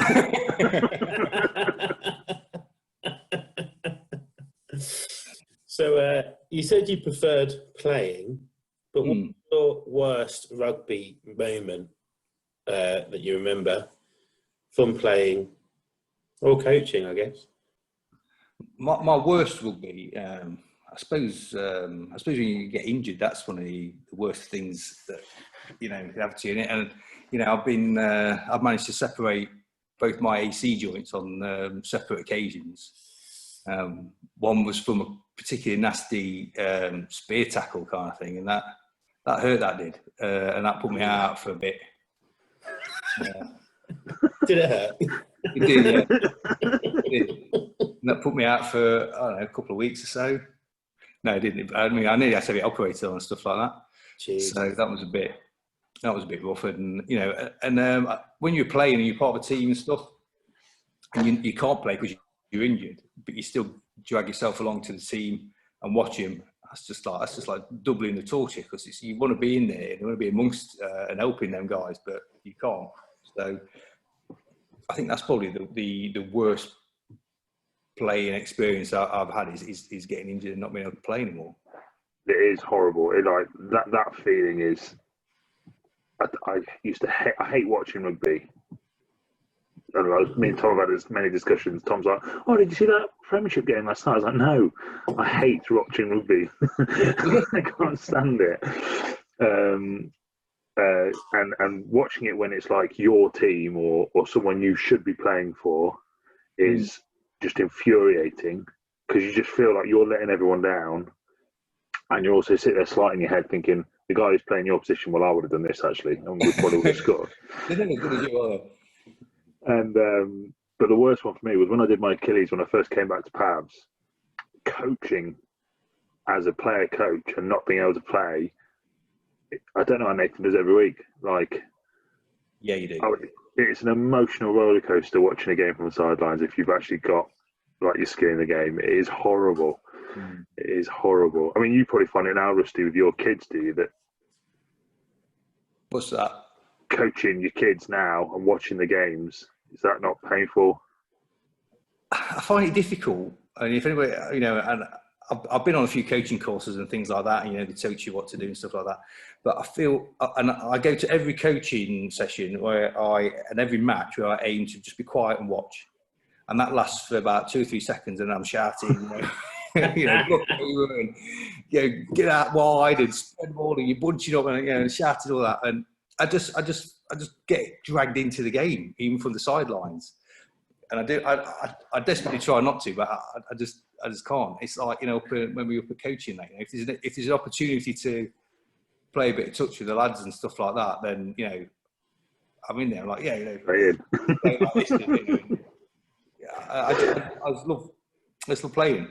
So you said you preferred playing, but what's your worst rugby moment that you remember from playing or coaching, I guess? My worst rugby, I suppose when you get injured, that's one of the worst things that have to. And I've managed to separate both my AC joints on separate occasions. One was from a particularly nasty spear tackle kind of thing, and that hurt. That did, and that put me out for a bit. Did it hurt? It did, yeah. It did. And that put me out for a couple of weeks or so. No, it didn't. I mean, I nearly had to have it operated on and stuff like that. Jeez. So that was a bit rough. And when you're playing and you're part of a team and stuff, and you can't play because you're injured, but you still drag yourself along to the team and watch him. That's just like doubling the torture, because you want to be in there, you want to be amongst and helping them guys, but you can't. So I think that's probably the worst playing experience I've had is getting injured and not being able to play anymore. It is horrible. That feeling is. I used to hate watching rugby. I don't know, me and Tom have had as many discussions. Tom's like, "Oh, did you see that Premiership game last night?" I was like, "No, I hate watching rugby. I can't stand it." And watching it when it's like your team or someone you should be playing for is just infuriating, because you just feel like you're letting everyone down, And you also sit there slightly in your head thinking, the guy who's playing your position, well, I would have done this actually, and we probably would have scored. They're never good as you are. And but the worst one for me was when I did my Achilles when I first came back to Pavs. Coaching as a player coach and not being able to play, I don't know how Nathan does every week. Like, Yeah, you do. It's an emotional roller coaster watching a game from the sidelines if you've actually got like your skin in the game. It is horrible. It is horrible. I mean, you probably find it now, Rusty, with your kids, do you? That What's that? coaching your kids now and watching the games, is that not painful? I find it difficult. I mean, if anybody, you know, and I've been on a few coaching courses and things like that, and, you know, they teach you what to do and stuff like that. But I feel, and I go to every coaching session and every match where I aim to just be quiet and watch. And that lasts for about 2 or 3 seconds, and I'm shouting, you know, look over and, you know, get out wide and spread the ball, and you're bunching up and, you know, and shouting all that. And I just get dragged into the game, even from the sidelines. And I desperately try not to, but I just can't. It's like, you know, when we were coaching, like, you know, if there's an opportunity to play a bit of touch with the lads and stuff like that, then, you know, I'm in there. Like, yeah, you know, play like this, you know. I love playing,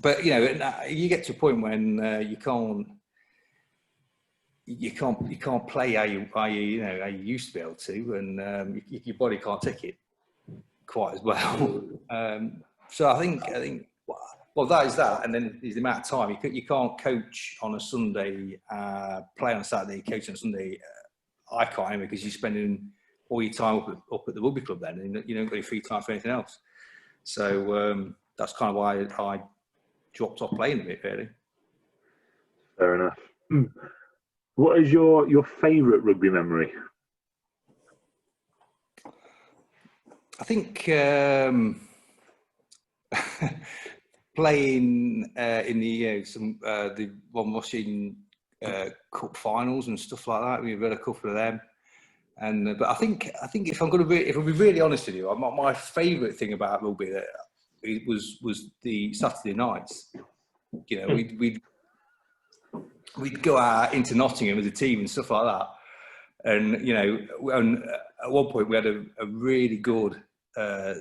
but, you know, you get to a point when you can't play how you used to be able to, and your body can't take it quite as well. So I think well, that is that, and then there's the amount of time you can't coach on a Sunday, play on a Saturday, coach on a Sunday. I can't, because you're spending all your time up at the rugby club then, and you don't got any free time for anything else. So that's kind of why I dropped off playing a bit, really. Fair enough. What is your favourite rugby memory? I think playing in the One Washing Cup finals and stuff like that. We've had a couple of them, and but I think if I'm be really honest with you, my favourite thing about rugby that it was the Saturday nights. You know, we'd go out into Nottingham as a team and stuff like that, and, you know, and at one point we had a really good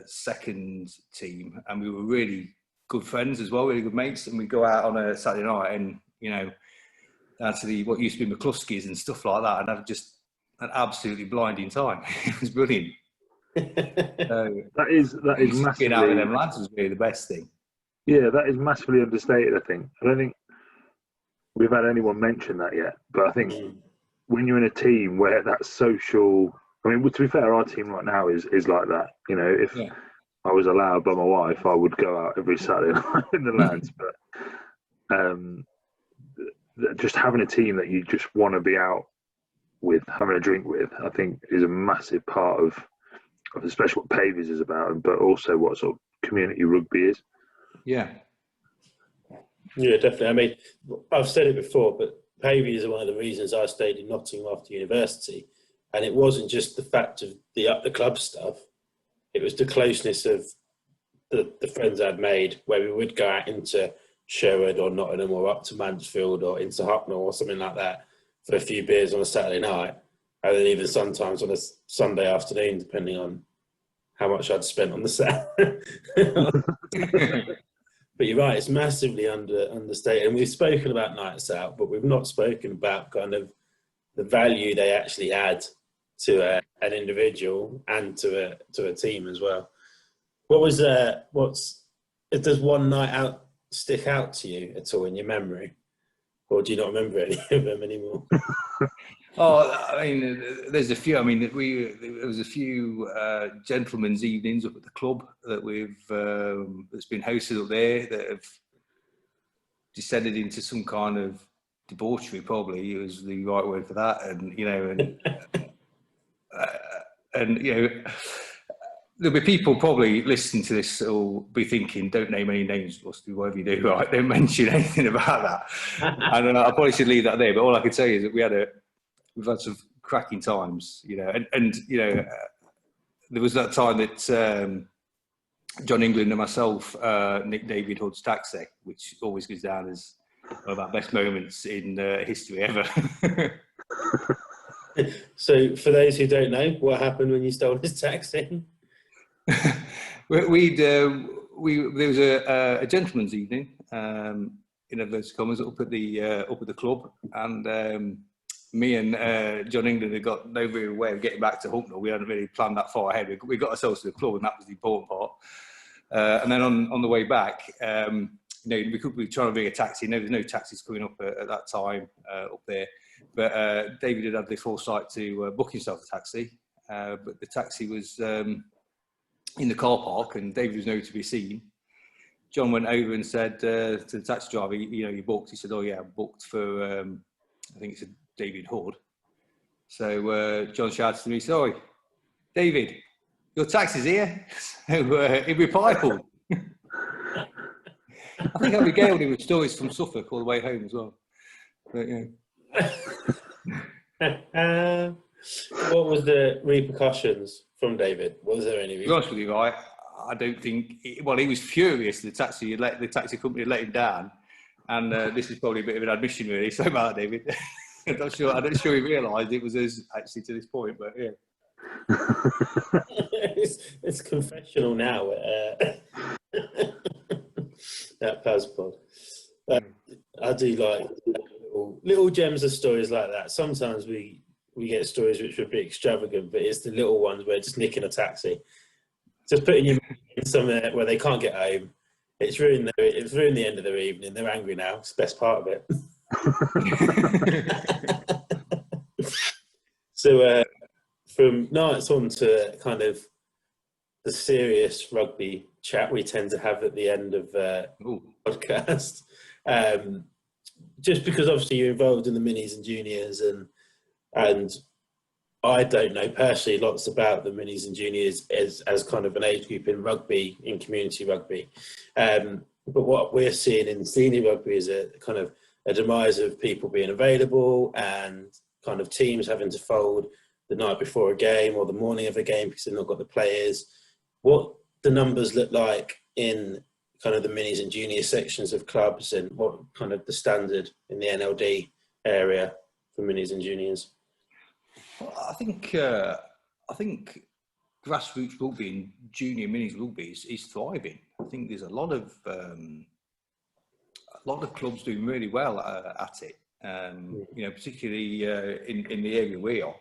second team, and we were really good friends as well, really good mates, and we'd go out on a Saturday night and, you know, down to what used to be McCluskey's and stuff like that, and have just an absolutely blinding time. It was brilliant. So, that is massively, being out with them lads was really the best thing. Yeah, that is massively understated, I think. I don't think we've had anyone mention that yet, but I think when you're in a team where that social, I mean, to be fair, our team right now is like that. You know, if I was allowed by my wife, I would go out every Saturday night in the lads. But just having a team that you just want to be out with, having a drink with, I think is a massive part of especially what Paviors is about, but also what sort of community rugby is. Yeah. Yeah, definitely. I mean, I've said it before, but Paviors are one of the reasons I stayed in Nottingham after university. And it wasn't just the fact of the up the club stuff. It was the closeness of the friends I'd made, where we would go out into Sherwood or Nottingham or up to Mansfield or into Hucknall or something like that for a few beers on a Saturday night. And then even sometimes on a Sunday afternoon, depending on how much I'd spent on the Saturday. But you're right, it's massively understated. And we've spoken about nights out, but we've not spoken about kind of the value they actually add to an individual and to a team as well. Does one night out stick out to you at all in your memory? Or do you not remember any of them anymore? Oh, I mean, there's a few. I mean, there was a few gentlemen's evenings up at the club that that's been hosted up there that have descended into some kind of debauchery. Probably it was the right word for that, and, you know, and you know, there'll be people probably listening to this who'll be thinking, "Don't name any names, whatever you do, right? Don't mention anything about that." And I probably should leave that there. But all I can say is that we've had some cracking times, you know, and you know, there was that time that John England and myself nicked David Hood's taxi, which always goes down as one of our best moments in history ever. So, for those who don't know, what happened when you stole his taxi? There was a gentleman's evening in inverted commas up at the club, and me and John England had got no real way of getting back to Hucknall. We hadn't really planned that far ahead. We got ourselves to the club, and that was the important part. And then on the way back, we could be trying to ring a taxi. No, there's no taxis coming up at that time up there. But David had the foresight to book himself a taxi. But the taxi was in the car park, and David was nowhere to be seen. John went over and said to the taxi driver, you booked? He said, oh yeah, I'm booked for, I think it's a David Hood. So John shouted to me, he said, oh, David, your taxi's here. So he replied, I think I regaled him with stories from Suffolk all the way home as well. But, yeah. What was the repercussions from David? Was there any? To be honest with you, I don't think. He was furious. The taxi company let him down, and this is probably a bit of an admission, really. So about David. I'm not sure he realised it was us actually to this point, but yeah. it's confessional now. That Pazpod. I do like little gems of stories like that. Sometimes we get stories which are a bit extravagant, but it's the little ones where just nicking a taxi, just putting you in somewhere where they can't get home. It's ruined the end of their evening. They're angry now. It's the best part of it. So from nights on to kind of the serious rugby chat we tend to have at the end of podcast. Just because obviously you're involved in the minis and juniors, and I don't know personally lots about the minis and juniors as kind of an age group in rugby, in community rugby. But what we're seeing in senior rugby is a kind of a demise of people being available and kind of teams having to fold the night before a game or the morning of a game because they've not got the players. What the numbers look like in kind of the minis and junior sections of clubs, and what kind of the standard in the NLD area for minis and juniors? I think grassroots rugby and junior minis rugby is thriving. I think there's a lot of clubs doing really well at it. Particularly in the area we are.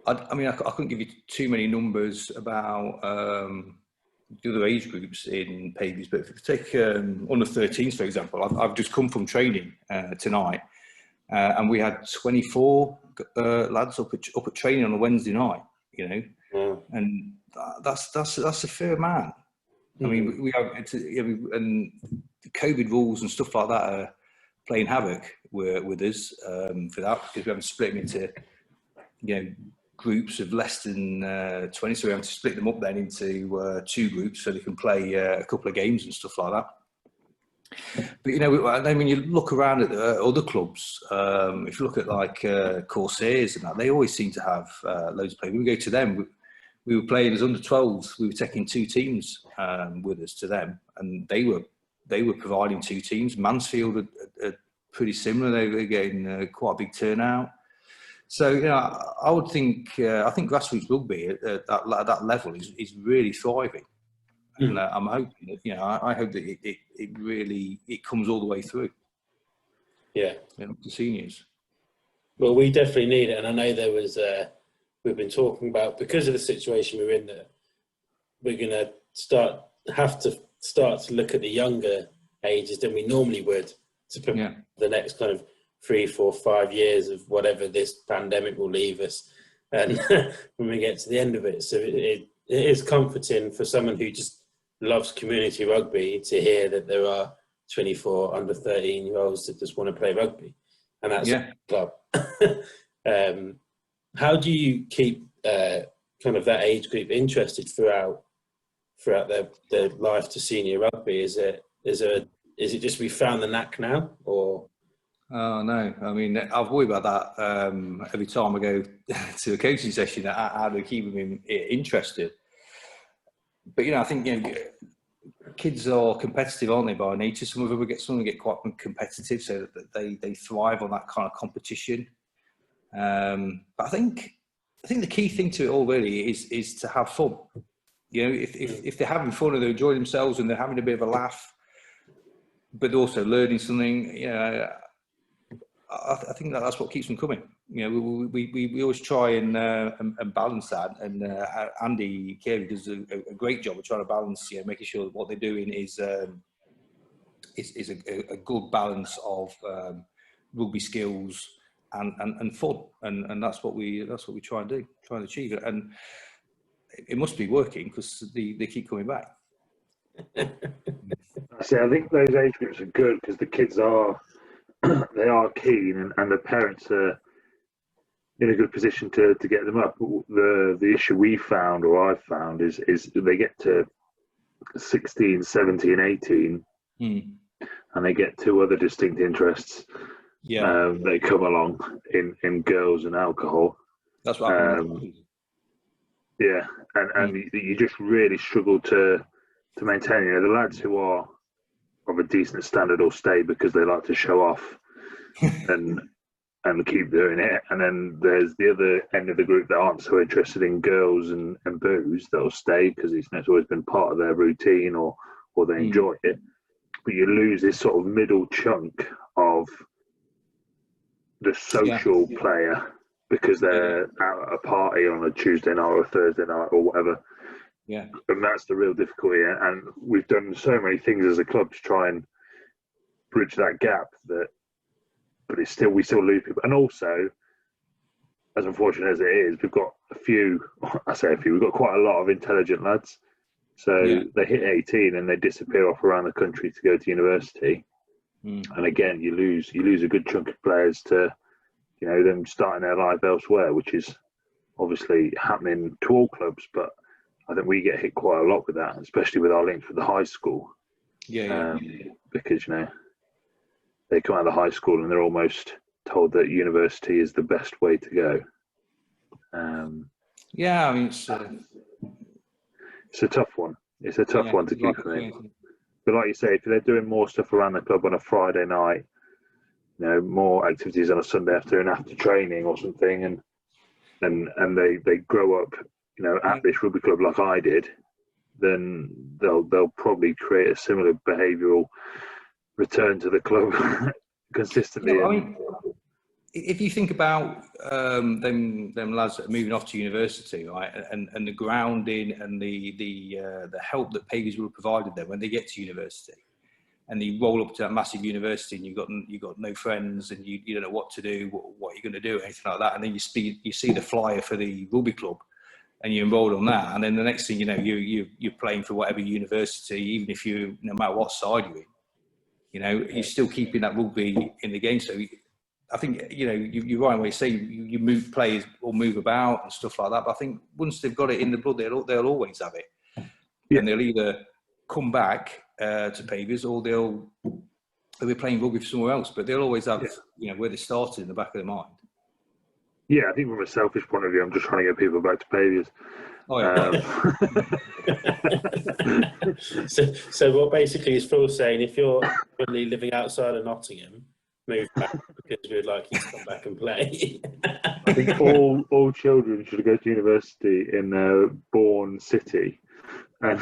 I couldn't give you too many numbers about the other age groups in Paviors, but if you take under 13s, for example, I've just come from training tonight, and we had 24 lads up at training on a Wednesday night. And that's a fair amount. I mean, we have and the COVID rules and stuff like that are playing havoc with us for that, because we haven't split them into groups of less than 20, so we have to split them up then into 2 groups so they can play a couple of games and stuff like that. But then when you look around at the other clubs, if you look at like Corsairs and that, they always seem to have loads of players. When we go to them, we were playing as under 12s. We were taking 2 teams with us to them, and they were providing 2 teams. Mansfield are pretty similar. They were getting quite a big turnout. So I would think I think grassroots rugby at that level is really thriving, and I'm hoping that I hope that it really comes all the way through. Yeah, to seniors. Well, we definitely need it, and I know there was. We've been talking about, because of the situation we're in, that we're going to have to start to look at the younger ages than we normally would to prepare the next kind of 3, 4, 5 years of whatever this pandemic will leave us, and when we get to the end of it. So it is comforting for someone who just loves community rugby to hear that there are 24 under 13-year-olds that just want to play rugby, and that's a club. How do you keep kind of that age group interested throughout their life to senior rugby? Is it just we found the knack now, or? Oh no! I mean, I've worried about that every time I go to a coaching session. How to keep them interested. But I think kids are competitive, aren't they, by nature? Some of them get quite competitive, so that they thrive on that kind of competition. But I think the key thing to it all really is to have fun. You know, if they're having fun and they're enjoying themselves and they're having a bit of a laugh, but also learning something, you know, I think that's what keeps them coming. You know, we always try and balance that. And Andy Carey does a great job of trying to balance, you know, making sure that what they're doing is a good balance of rugby skills and fun, and that's what we try and do, try and achieve it. And it must be working because they keep coming back. I think those age groups are good because the kids are they are keen, and the parents are in a good position to get them up. The issue we found, or I've found, is they get to 16, 17, 18, and they get two other distinct interests. Yeah, they come along in girls and alcohol. That's what happened. Yeah, and you just really struggle to maintain. You know, the lads who are of a decent standard will stay because they like to show off and keep doing it. And then there's the other end of the group that aren't so interested in girls and booze that'll stay because it's always been part of their routine or they enjoy it. But you lose this sort of middle chunk of the social player because they're out at a party on a Tuesday night or a Thursday night or whatever. Yeah. And that's the real difficulty. And we've done so many things as a club to try and bridge that gap but we still lose people. And also, as unfortunate as it is, we've got we've got quite a lot of intelligent lads. So they hit 18 and they disappear off around the country to go to university. And again, you lose a good chunk of players to, you know, them starting their life elsewhere, which is obviously happening to all clubs. But I think we get hit quite a lot with that, especially with our links with the high school. Because, you know, they come out of the high school and they're almost told that university is the best way to go. I mean, it's a tough one. It's a tough one to keep them in. But like you say, if they're doing more stuff around the club on a Friday night, you know, more activities on a Sunday afternoon after training or something, and they grow up, you know, at this rugby club like I did, then they'll probably create a similar behavioural return to the club consistently. I mean, if you think about them lads that are moving off to university, right, and the grounding and the help that Paviors will have provided them when they get to university, and they roll up to that massive university and you've got no friends and you don't know what to do, what you're going to do, anything like that, and then you see the flyer for the rugby club and you're enrolled on that, and then the next thing you know, you're playing for whatever university, even if you, no matter what side you're in, you know, you're still keeping that rugby in the game. So I think, you know, you're right when you say you move players or move about and stuff like that. But I think once they've got it in the blood, they'll always have it. Yeah. And they'll either come back to Paviors or they'll be playing rugby for somewhere else. But they'll always have, you know, where they started in the back of their mind. Yeah, I think from a selfish point of view, I'm just trying to get people back to Paviors. Oh, yeah. So what basically is Phil saying, if you're currently living outside of Nottingham, move back because we'd like you to come back and play. I think all children should go to university in their born city and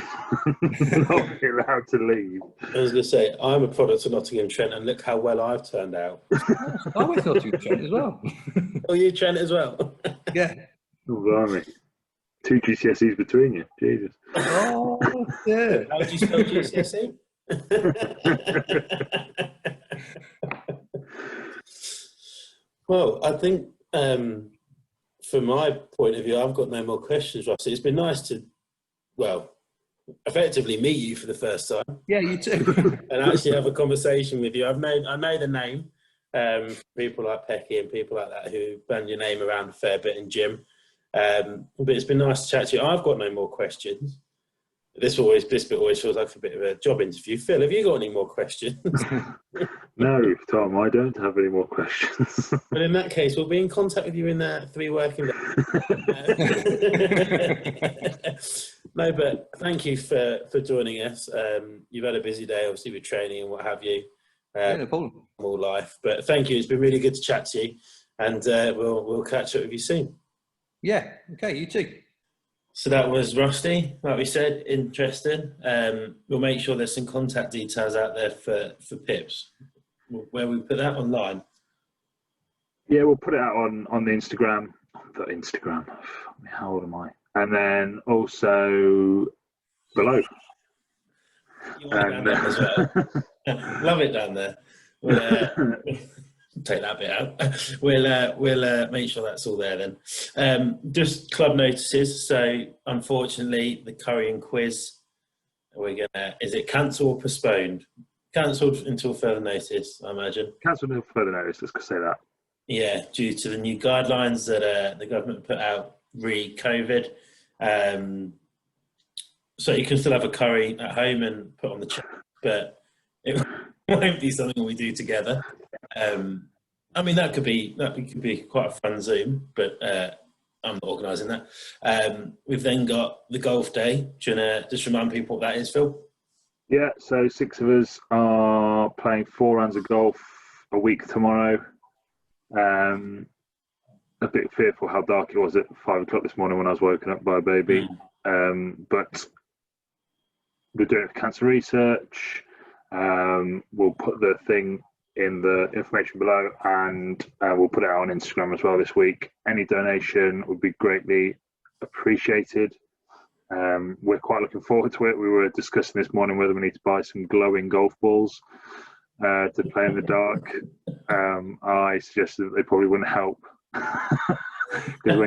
not be allowed to leave. I was going to say, I'm a product of Nottingham Trent, and look how well I've turned out. I went to Nottingham Trent as well. Oh, you Trent as well? Yeah. Oh, blimey. 2 GCSEs between you, Jesus. Oh, yeah. How do you spell GCSE? Well, I think from my point of view, I've got no more questions, Ross. It's been nice to, effectively meet you for the first time. Yeah, you too. And actually have a conversation with you. I know the name, people like Pecky and people like that who band your name around a fair bit in gym. But it's been nice to chat to you. I've got no more questions. This bit always feels like a bit of a job interview. Phil, have you got any more questions? No, Tom, I don't have any more questions. But in that case, we'll be in contact with you in 3 working days. No, but thank you for joining us. You've had a busy day, obviously, with training and what have you. Yeah, no problem. All life. But thank you. It's been really good to chat to you. And we'll catch up with you soon. Yeah, okay, you too. So that was Rusty, like we said, interesting. We'll make sure there's some contact details out there for Pips. Where we put that online? Yeah, we'll put it out on the Instagram. The Instagram. How old am I? And then also below. You want it down there as well. Love it down there. We'll take that bit out. We'll make sure that's all there then. Just club notices. So unfortunately, the curry and quiz, is it cancelled or postponed? Cancelled until further notice, I imagine. Cancelled until further notice, let's say that. Yeah, due to the new guidelines that the government put out re-COVID. So you can still have a curry at home and put on the chat, but it won't be something we do together. I mean, that could be quite a fun Zoom, but I'm not organising that. We've then got the golf day. Do you want to just remind people what that is, Phil? Yeah, so 6 of us are playing 4 rounds of golf a week tomorrow. A bit fearful how dark it was at 5 o'clock this morning when I was woken up by a baby. But we're doing it for cancer research. We'll put the thing in the information below, and we'll put it out on Instagram as well this week. Any donation would be greatly appreciated. We're quite looking forward to it. We were discussing this morning whether we need to buy some glowing golf balls to play in the dark. I suggested that they probably wouldn't help because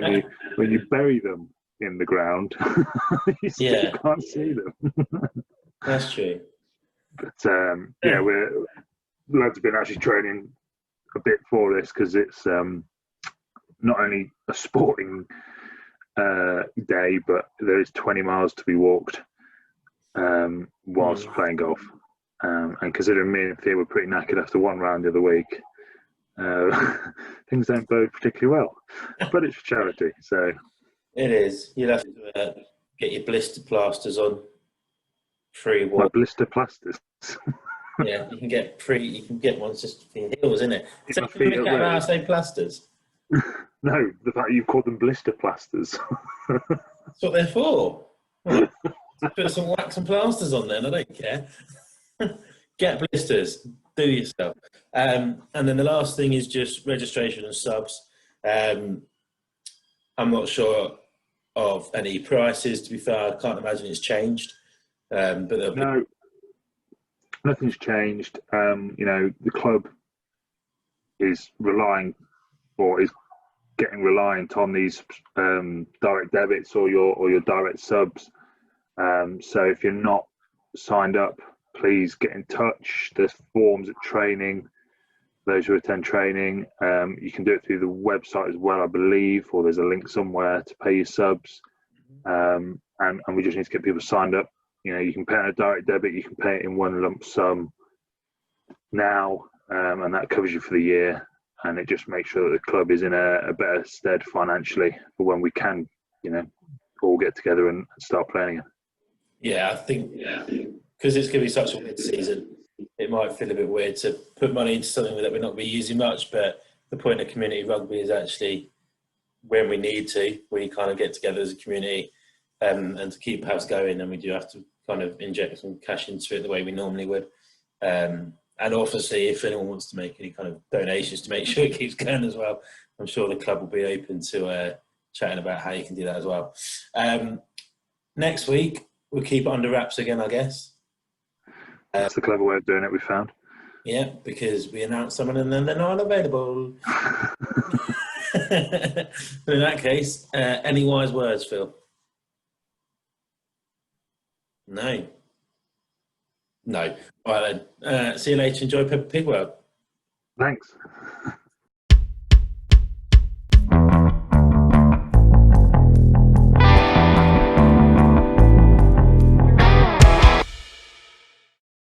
when you bury them in the ground, you still can't see them. That's true. But we're lads have been actually training a bit for this because it's not only a sporting day, but there is 20 miles to be walked whilst playing golf. And considering me and Thea were pretty knackered after 1 round the other week, things don't bode particularly well. But it's for charity, so it is. You'll have to get your blister plasters on. Free one. My blister plasters. Yeah, you can get ones just for your heels, isn't it? If So my you can feet make are out red. how I say plasters. No, the fact you've called them blister plasters. That's what they're for. Well, put some wax and plasters on then, I don't care. Get blisters, do yourself. And then the last thing is just registration and subs. I'm not sure of any prices, to be fair. I can't imagine it's changed. But No, nothing's changed. The club is getting reliant on these direct debits or your direct subs. So if you're not signed up, please get in touch. There's forms at training. Those who attend training, you can do it through the website as well, I believe, or there's a link somewhere to pay your subs. And we just need to get people signed up. You can pay on a direct debit, you can pay it in one lump sum now, and that covers you for the year. And it just makes sure that the club is in a better stead financially for when we can, all get together and start playing again. Yeah, I think because it's going to be such a weird season, it might feel a bit weird to put money into something that we're not going to be using much. But the point of community rugby is actually when we need to, we kind of get together as a community and to keep house going. And we do have to kind of inject some cash into it the way we normally would. And obviously, if anyone wants to make any kind of donations to make sure it keeps going as well, I'm sure the club will be open to chatting about how you can do that as well. Next week, we'll keep it under wraps again, I guess. That's the clever way of doing it, we found. Yeah, because we announce someone and then they're not available. But in that case, any wise words, Phil? No. All right then. See you later. Enjoy Peppa Pig World. Thanks.